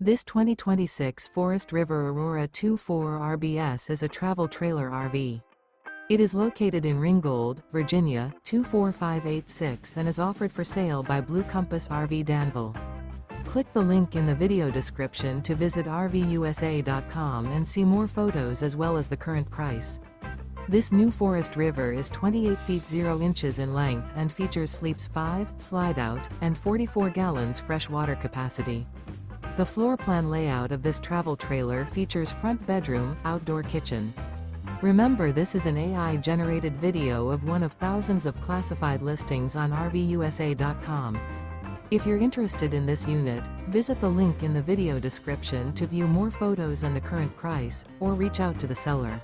This 2026 Forest River Aurora 2.4 RBS is a travel trailer RV. It is located in Ringgold, Virginia, 24586 and is offered for sale by Blue Compass RV Danville. Click the link in the video description to visit RVUSA.com and see more photos as well as the current price. This new Forest River is 28 feet 0 inches in length and features sleeps 5, Slideout, and 44 gallons fresh water capacity. The floor plan layout of this travel trailer features front bedroom, outdoor kitchen. Remember, this is an AI-generated video of one of thousands of classified listings on RVUSA.com. If you're interested in this unit, visit the link in the video description to view more photos and the current price, or reach out to the seller.